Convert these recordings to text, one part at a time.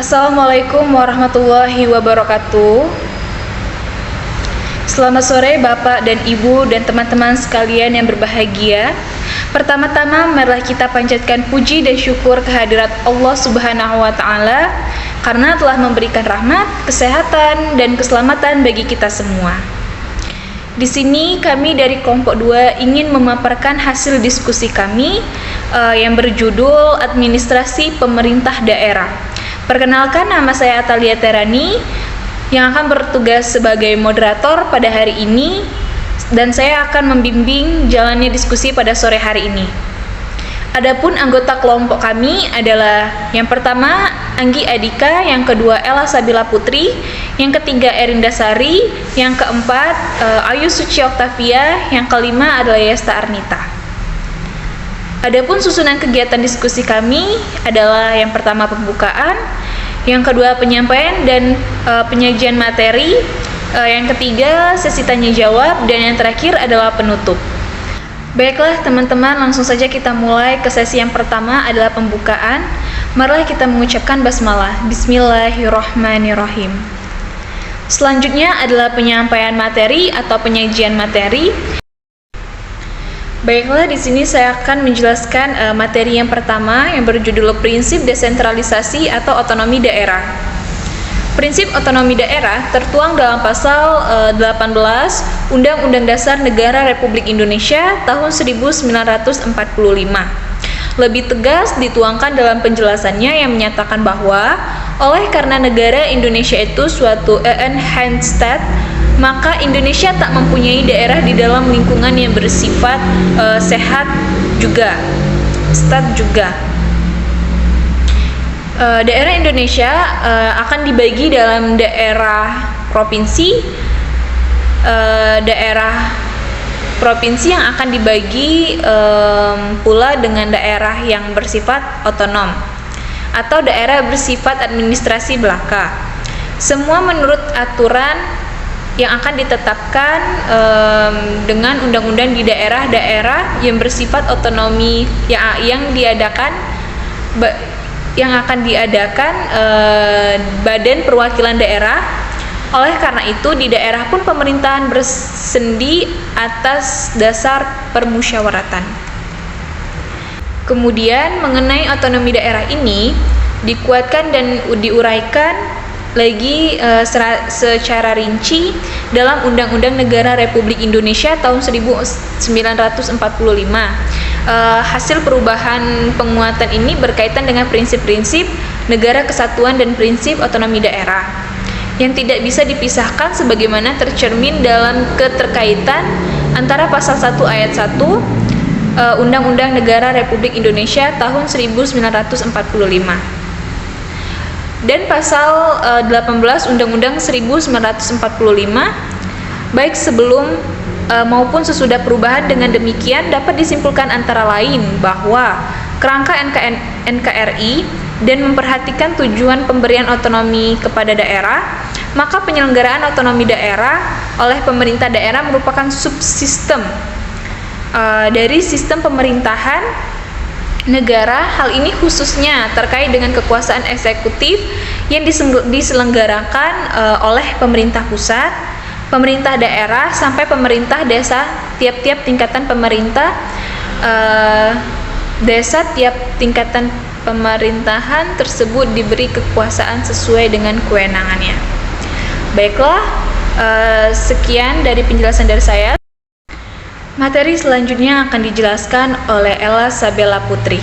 Assalamualaikum warahmatullahi wabarakatuh. Selamat sore Bapak dan Ibu dan teman-teman sekalian yang berbahagia. Pertama-tama marilah kita panjatkan puji dan syukur kehadirat Allah Subhanahu wa taala karena telah memberikan rahmat, kesehatan dan keselamatan bagi kita semua. Di sini kami dari kelompok 2 ingin memaparkan hasil diskusi kami yang berjudul Administrasi Pemerintah Daerah. Perkenalkan, nama saya Atalia Terani yang akan bertugas sebagai moderator pada hari ini dan saya akan membimbing jalannya diskusi pada sore hari ini. Adapun anggota kelompok kami adalah yang pertama Anggi Adika, yang kedua Ella Sabila Putri, yang ketiga Erinda Sari, yang keempat Ayu Suci Oktavia, yang kelima adalah Yesta Arnita. Adapun susunan kegiatan diskusi kami adalah yang pertama pembukaan, yang kedua penyampaian dan penyajian materi, yang ketiga sesi tanya jawab, dan yang terakhir adalah penutup. Baiklah teman-teman, langsung saja kita mulai ke sesi yang pertama adalah pembukaan. Marilah kita mengucapkan basmalah. Bismillahirrahmanirrahim. Selanjutnya adalah penyampaian materi atau penyajian materi. Baiklah, di sini saya akan menjelaskan materi yang pertama yang berjudul Prinsip Desentralisasi atau Otonomi Daerah. Prinsip otonomi daerah tertuang dalam pasal 18 Undang-Undang Dasar Negara Republik Indonesia tahun 1945. Lebih tegas dituangkan dalam penjelasannya yang menyatakan bahwa oleh karena negara Indonesia itu suatu Einheitsstaat, maka Indonesia tak mempunyai daerah di dalam lingkungan yang bersifat sehat juga, stat juga. Daerah Indonesia akan dibagi dalam daerah provinsi, daerah provinsi yang akan dibagi pula dengan daerah yang bersifat otonom atau daerah bersifat administrasi belaka. Semua menurut aturan yang akan ditetapkan dengan undang-undang di daerah-daerah yang bersifat otonomi yang akan diadakan Badan Perwakilan Daerah. Oleh karena itu di daerah pun pemerintahan bersendi atas dasar permusyawaratan. Kemudian mengenai otonomi daerah ini dikuatkan dan diuraikan lagi secara rinci dalam Undang-Undang Negara Republik Indonesia tahun 1945. Hasil perubahan penguatan ini berkaitan dengan prinsip-prinsip negara kesatuan dan prinsip otonomi daerah yang tidak bisa dipisahkan sebagaimana tercermin dalam keterkaitan antara pasal 1 ayat 1 Undang-Undang Negara Republik Indonesia tahun 1945 dan pasal 18 Undang-Undang 1945 baik sebelum maupun sesudah perubahan. Dengan demikian dapat disimpulkan antara lain bahwa kerangka NKRI dan memperhatikan tujuan pemberian otonomi kepada daerah, maka penyelenggaraan otonomi daerah oleh pemerintah daerah merupakan subsistem dari sistem pemerintahan negara. Hal ini khususnya terkait dengan kekuasaan eksekutif yang diselenggarakan oleh pemerintah pusat, pemerintah daerah sampai pemerintah desa. Tiap-tiap tingkatan pemerintah desa, tiap tingkatan pemerintahan tersebut diberi kekuasaan sesuai dengan kewenangannya. Baiklah, sekian dari penjelasan dari saya. Materi selanjutnya akan dijelaskan oleh Ella Sabila Putri.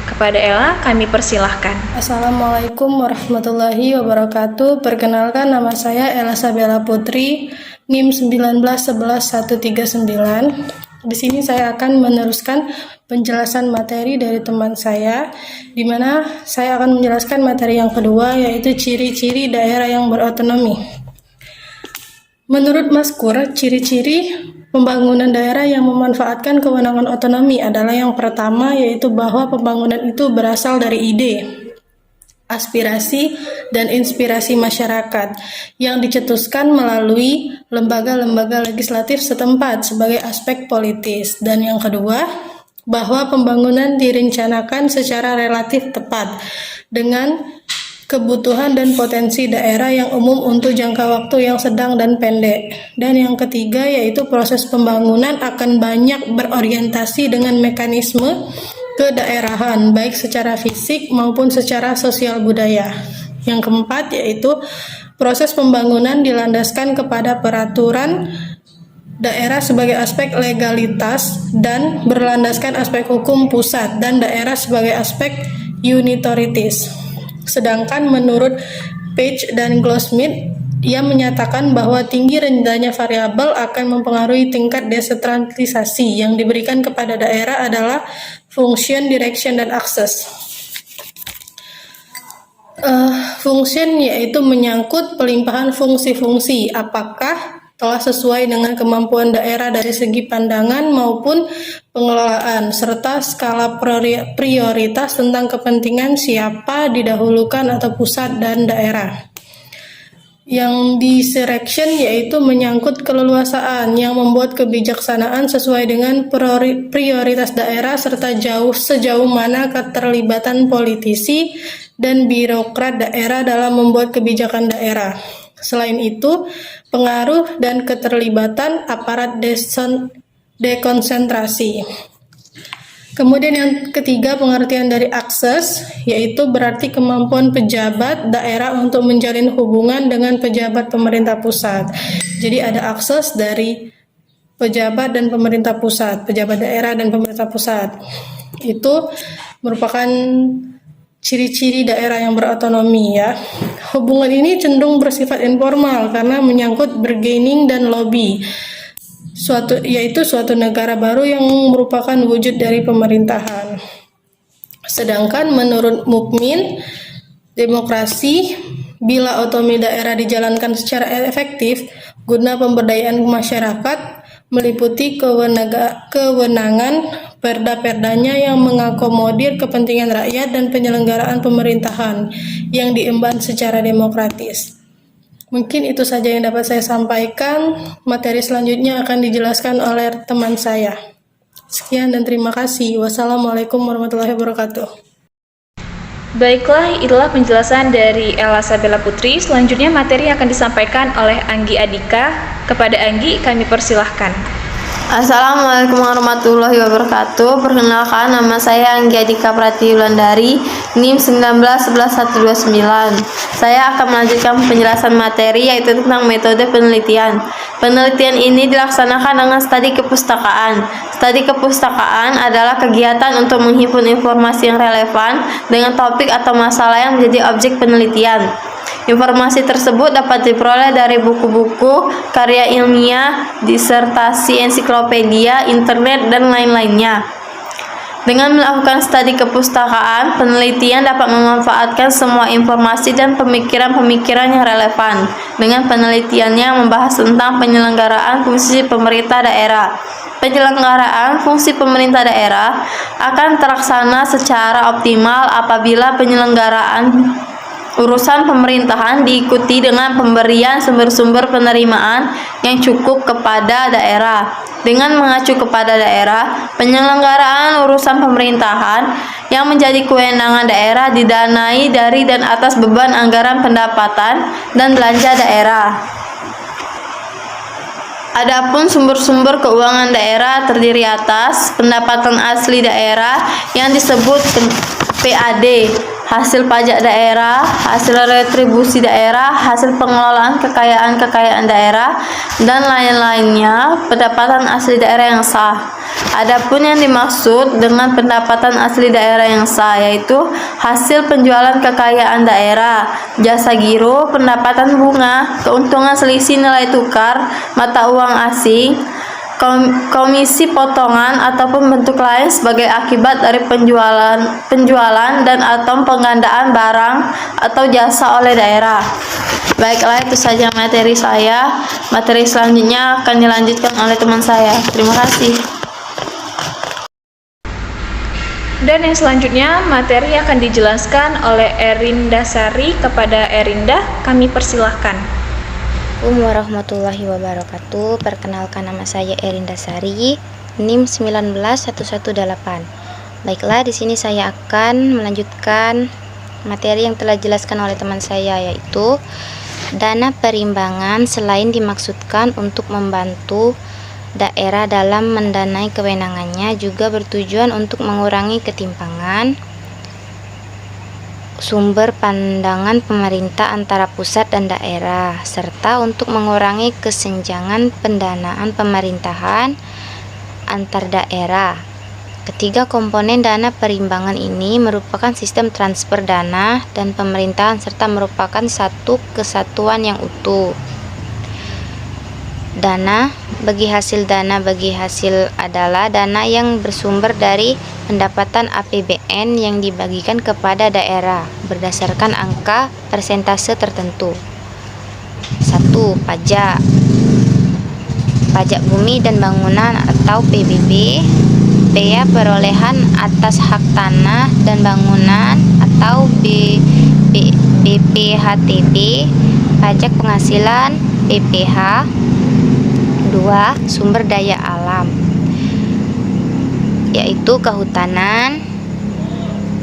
Kepada Ella, kami persilahkan. Assalamualaikum warahmatullahi wabarakatuh. Perkenalkan, nama saya Ella Sabila Putri, NIM 1911139. Di sini saya akan meneruskan penjelasan materi dari teman saya, di mana saya akan menjelaskan materi yang kedua, yaitu ciri-ciri daerah yang berotonomi. Menurut Maskur, ciri-ciri pembangunan daerah yang memanfaatkan kewenangan otonomi adalah yang pertama, yaitu bahwa pembangunan itu berasal dari ide, aspirasi, dan inspirasi masyarakat yang dicetuskan melalui lembaga-lembaga legislatif setempat sebagai aspek politis. Dan yang kedua, bahwa pembangunan direncanakan secara relatif tepat dengan kebutuhan dan potensi daerah yang umum untuk jangka waktu yang sedang dan pendek. Dan yang ketiga yaitu proses pembangunan akan banyak berorientasi dengan mekanisme kedaerahan, baik secara fisik maupun secara sosial budaya. Yang keempat yaitu proses pembangunan dilandaskan kepada peraturan daerah sebagai aspek legalitas dan berlandaskan aspek hukum pusat dan daerah sebagai aspek unitorities. Sedangkan menurut Page dan Goldsmith, ia menyatakan bahwa tinggi rendahnya variabel akan mempengaruhi tingkat desentralisasi yang diberikan kepada daerah adalah function, direction, dan access. Function yaitu menyangkut pelimpahan fungsi-fungsi, apakah telah sesuai dengan kemampuan daerah dari segi pandangan maupun pengelolaan, serta skala prioritas tentang kepentingan siapa didahulukan atau pusat dan daerah. Yang direction yaitu menyangkut keleluasaan yang membuat kebijaksanaan sesuai dengan prioritas daerah serta sejauh mana keterlibatan politisi dan birokrat daerah dalam membuat kebijakan daerah. Selain itu, pengaruh dan keterlibatan aparat dekonsentrasi. Kemudian yang ketiga, pengertian dari akses, yaitu berarti kemampuan pejabat daerah untuk menjalin hubungan dengan pejabat pemerintah pusat. Jadi ada akses dari pejabat dan pemerintah pusat, pejabat daerah dan pemerintah pusat. Itu merupakan ciri-ciri daerah yang berotonomi ya. Hubungan ini cenderung bersifat informal karena menyangkut bargaining dan lobby. Yaitu suatu negara baru yang merupakan wujud dari pemerintahan. Sedangkan menurut Mukmin, demokrasi bila otonomi daerah dijalankan secara efektif guna pemberdayaan masyarakat meliputi kewenangan perda-perdanya yang mengakomodir kepentingan rakyat dan penyelenggaraan pemerintahan yang diemban secara demokratis. Mungkin itu saja yang dapat saya sampaikan. Materi selanjutnya akan dijelaskan oleh teman saya. Sekian dan terima kasih. Wassalamualaikum warahmatullahi wabarakatuh. Baiklah, itulah penjelasan dari Ella Sabella Putri. Selanjutnya materi akan disampaikan oleh Anggi Adika. Kepada Anggi, kami persilahkan. Assalamualaikum warahmatullahi wabarakatuh. Perkenalkan, nama saya Anggi Adika Pratiwulandari, NIM 1911129. Saya akan melanjutkan penjelasan materi yaitu tentang metode penelitian. Penelitian ini dilaksanakan dengan studi kepustakaan. Studi kepustakaan adalah kegiatan untuk menghimpun informasi yang relevan dengan topik atau masalah yang menjadi objek penelitian. Informasi tersebut dapat diperoleh dari buku-buku, karya ilmiah, disertasi, ensiklopedia, internet, dan lain-lainnya. Dengan melakukan studi kepustakaan, penelitian dapat memanfaatkan semua informasi dan pemikiran-pemikiran yang relevan. Dengan penelitiannya membahas tentang penyelenggaraan fungsi pemerintah daerah. Penyelenggaraan fungsi pemerintah daerah akan terlaksana secara optimal apabila penyelenggaraan urusan pemerintahan diikuti dengan pemberian sumber-sumber penerimaan yang cukup kepada daerah. Dengan mengacu kepada daerah, penyelenggaraan urusan pemerintahan yang menjadi kewenangan daerah didanai dari dan atas beban anggaran pendapatan dan belanja daerah. Adapun sumber-sumber keuangan daerah terdiri atas pendapatan asli daerah yang disebut PAD, hasil pajak daerah, hasil retribusi daerah, hasil pengelolaan kekayaan daerah, dan lain-lainnya, pendapatan asli daerah yang sah. Adapun yang dimaksud dengan pendapatan asli daerah yang sah yaitu hasil penjualan kekayaan daerah, jasa giro, pendapatan bunga, keuntungan selisih nilai tukar, mata uang asing, komisi potongan ataupun bentuk lain sebagai akibat dari penjualan dan atau penggandaan barang atau jasa oleh daerah. Baiklah, itu saja materi saya. Materi selanjutnya akan dilanjutkan oleh teman saya. Terima kasih. Dan yang selanjutnya materi akan dijelaskan oleh Erinda Sari. Kepada Erinda, kami persilahkan. Assalamualaikum warahmatullahi wabarakatuh. Perkenalkan, nama saya Erinda Sari, NIM 19118. Baiklah, di sini saya akan melanjutkan materi yang telah dijelaskan oleh teman saya, yaitu dana perimbangan selain dimaksudkan untuk membantu daerah dalam mendanai kewenangannya, juga bertujuan untuk mengurangi ketimpangan sumber pandangan pemerintah antara pusat dan daerah, serta untuk mengurangi kesenjangan pendanaan pemerintahan antar daerah. Ketiga komponen dana perimbangan ini merupakan sistem transfer dana dan pemerintahan serta merupakan satu kesatuan yang utuh. Dana bagi hasil adalah dana yang bersumber dari pendapatan APBN yang dibagikan kepada daerah berdasarkan angka persentase tertentu. 1. Pajak bumi dan bangunan atau PBB. Bea perolehan atas hak tanah dan bangunan atau BPHTB. Pajak penghasilan PPH. 2. Sumber daya alam, yaitu kehutanan,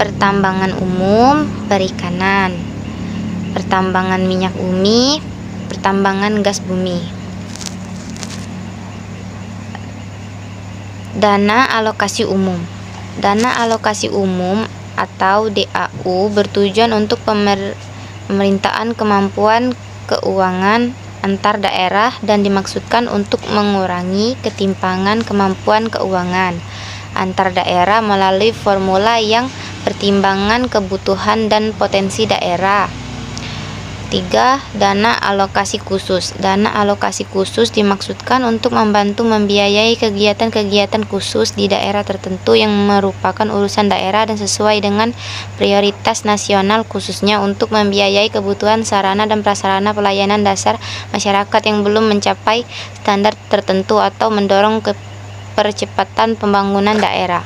pertambangan umum, perikanan, pertambangan minyak bumi, pertambangan gas bumi. Dana alokasi umum. Dana alokasi umum atau DAU bertujuan untuk pemerintahan kemampuan keuangan antar daerah dan dimaksudkan untuk mengurangi ketimpangan kemampuan keuangan antar daerah melalui formula yang pertimbangan kebutuhan dan potensi daerah. 3. Dana alokasi khusus. Dana alokasi khusus dimaksudkan untuk membantu membiayai kegiatan-kegiatan khusus di daerah tertentu yang merupakan urusan daerah dan sesuai dengan prioritas nasional, khususnya untuk membiayai kebutuhan sarana dan prasarana pelayanan dasar masyarakat yang belum mencapai standar tertentu atau mendorong percepatan pembangunan daerah.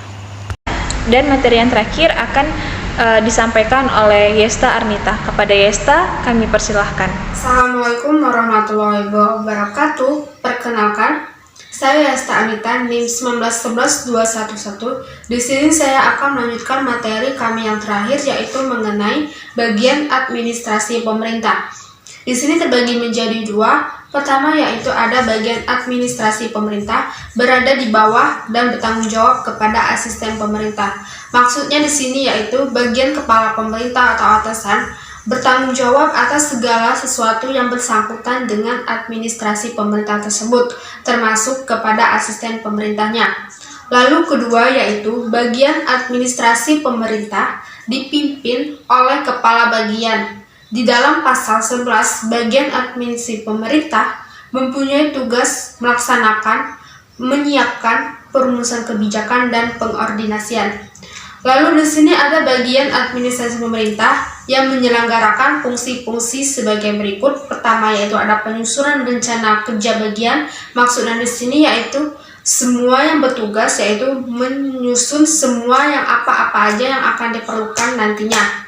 Dan materi yang terakhir akan disampaikan oleh Yesta Arnita. Kepada Yesta, kami persilahkan. Assalamualaikum warahmatullahi wabarakatuh. Perkenalkan, saya Yesta Arnita, NIM 1911211. Di sini saya akan melanjutkan materi kami yang terakhir, yaitu mengenai bagian administrasi pemerintah. Di sini terbagi menjadi dua. Pertama yaitu ada bagian administrasi pemerintah berada di bawah dan bertanggung jawab kepada asisten pemerintah. Maksudnya di sini yaitu bagian kepala pemerintah atau atasan bertanggung jawab atas segala sesuatu yang bersangkutan dengan administrasi pemerintah tersebut, termasuk kepada asisten pemerintahnya. Lalu kedua yaitu bagian administrasi pemerintah dipimpin oleh kepala bagian. Di dalam pasal 11, bagian administrasi pemerintah mempunyai tugas melaksanakan, menyiapkan perumusan kebijakan dan pengordinasian. Lalu di sini ada bagian administrasi pemerintah yang menyelenggarakan fungsi-fungsi sebagai berikut. Pertama yaitu ada penyusunan rencana kerja bagian. Maksudnya di sini yaitu semua yang bertugas yaitu menyusun semua yang apa-apa aja yang akan diperlukan nantinya.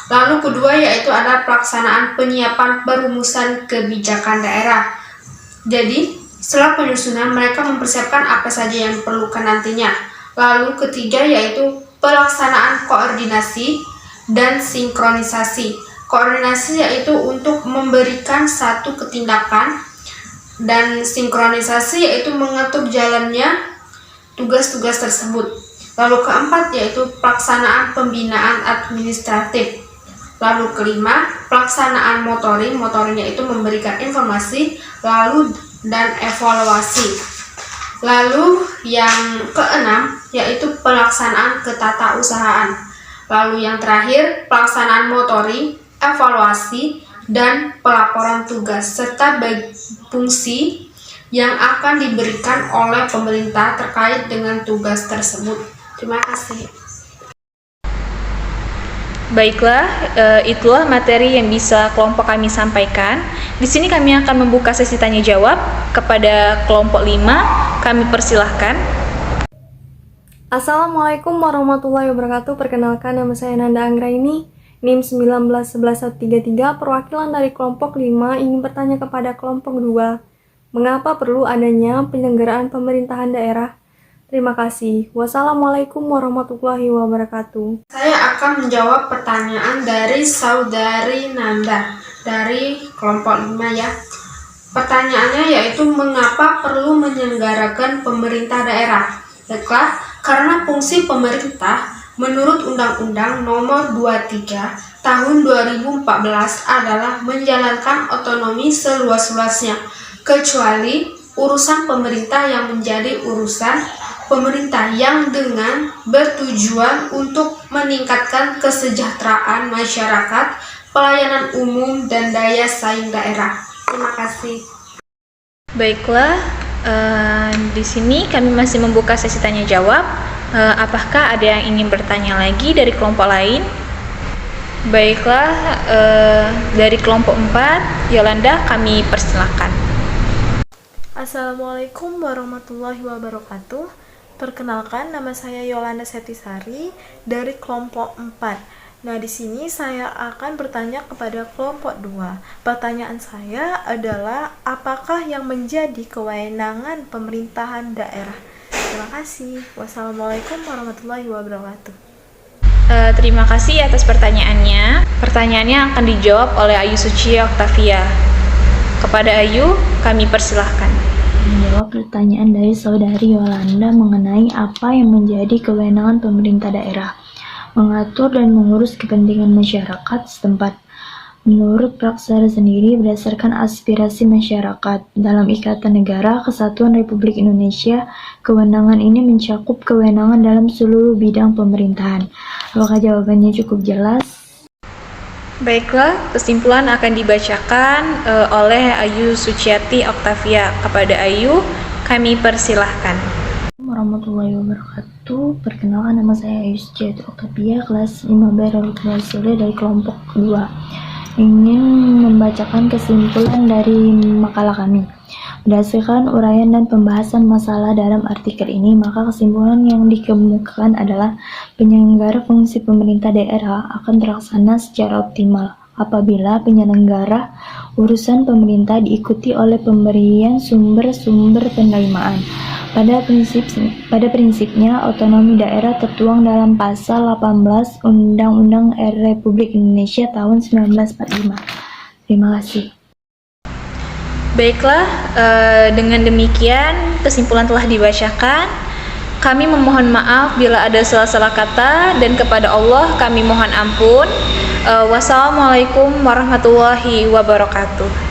Lalu kedua yaitu ada pelaksanaan penyiapan perumusan kebijakan daerah. Jadi setelah penyusunan mereka mempersiapkan apa saja yang diperlukan nantinya. Lalu ketiga yaitu pelaksanaan koordinasi dan sinkronisasi. Koordinasi yaitu untuk memberikan satu ketindakan dan sinkronisasi yaitu mengatur jalannya tugas-tugas tersebut. Lalu keempat yaitu pelaksanaan pembinaan administratif. Lalu kelima, pelaksanaan monitoring. Monitoring yaitu memberikan informasi, lalu dan evaluasi. Lalu yang keenam yaitu pelaksanaan ketatausahaan. Lalu yang terakhir, pelaksanaan monitoring, evaluasi, dan pelaporan tugas serta fungsi yang akan diberikan oleh pemerintah terkait dengan tugas tersebut. Terima kasih. Baiklah, itulah materi yang bisa kelompok kami sampaikan. Di sini kami akan membuka sesi tanya jawab kepada kelompok 5. Kami persilahkan. Assalamualaikum warahmatullahi wabarakatuh. Perkenalkan, nama saya Nanda Anggraini, NIM 1911133, perwakilan dari kelompok 5, ingin bertanya kepada kelompok 2. Mengapa perlu adanya penyelenggaraan pemerintahan daerah? Terima kasih. Wassalamualaikum warahmatullahi wabarakatuh. Saya akan menjawab pertanyaan dari saudari Nanda dari kelompok 5 ya. Pertanyaannya yaitu mengapa perlu menyelenggarakan pemerintah daerah? Baiklah, karena fungsi pemerintah menurut Undang-Undang Nomor 23 Tahun 2014 adalah menjalankan otonomi seluas-luasnya, kecuali urusan pemerintah yang menjadi urusan pemerintah yang dengan bertujuan untuk meningkatkan kesejahteraan masyarakat, pelayanan umum, dan daya saing daerah. Terima kasih. Baiklah, di sini kami masih membuka sesi tanya jawab. Apakah ada yang ingin bertanya lagi dari kelompok lain? Baiklah, dari kelompok 4, Yolanda, kami persilakan. Assalamualaikum warahmatullahi wabarakatuh. Perkenalkan, nama saya Yolanda Septisari dari kelompok 4. Nah, di sini saya akan bertanya kepada kelompok 2. Pertanyaan saya adalah, apakah yang menjadi kewenangan pemerintahan daerah? Terima kasih. Wassalamualaikum warahmatullahi wabarakatuh. Terima kasih atas pertanyaannya. Pertanyaannya akan dijawab oleh Ayu Suci Oktavia. Kepada Ayu, kami persilahkan. Menjawab pertanyaan dari saudari Yolanda mengenai apa yang menjadi kewenangan pemerintah daerah, mengatur dan mengurus kepentingan masyarakat setempat. Menurut Praksara sendiri, berdasarkan aspirasi masyarakat dalam Ikatan Negara Kesatuan Republik Indonesia, kewenangan ini mencakup kewenangan dalam seluruh bidang pemerintahan. Apakah jawabannya cukup jelas? Baiklah, kesimpulan akan dibacakan oleh Ayu Suciati Oktavia. Kepada Ayu, kami persilahkan. Warahmatullahi wabarakatuh. Perkenalkan, nama saya Ayu Suciati Oktavia, kelas 5B dari kelompok 2. Ingin membacakan kesimpulan dari makalah kami. Berdasarkan uraian dan pembahasan masalah dalam artikel ini, maka kesimpulan yang dikemukakan adalah penyelenggara fungsi pemerintah daerah akan terlaksana secara optimal apabila penyelenggara urusan pemerintah diikuti oleh pemberian sumber-sumber penerimaan. Pada prinsipnya, otonomi daerah tertuang dalam Pasal 18 Undang-Undang Republik Indonesia tahun 1945. Terima kasih. Baiklah, dengan demikian kesimpulan telah dibacakan. Kami memohon maaf bila ada salah-salah kata, dan kepada Allah kami mohon ampun. Wassalamualaikum warahmatullahi wabarakatuh.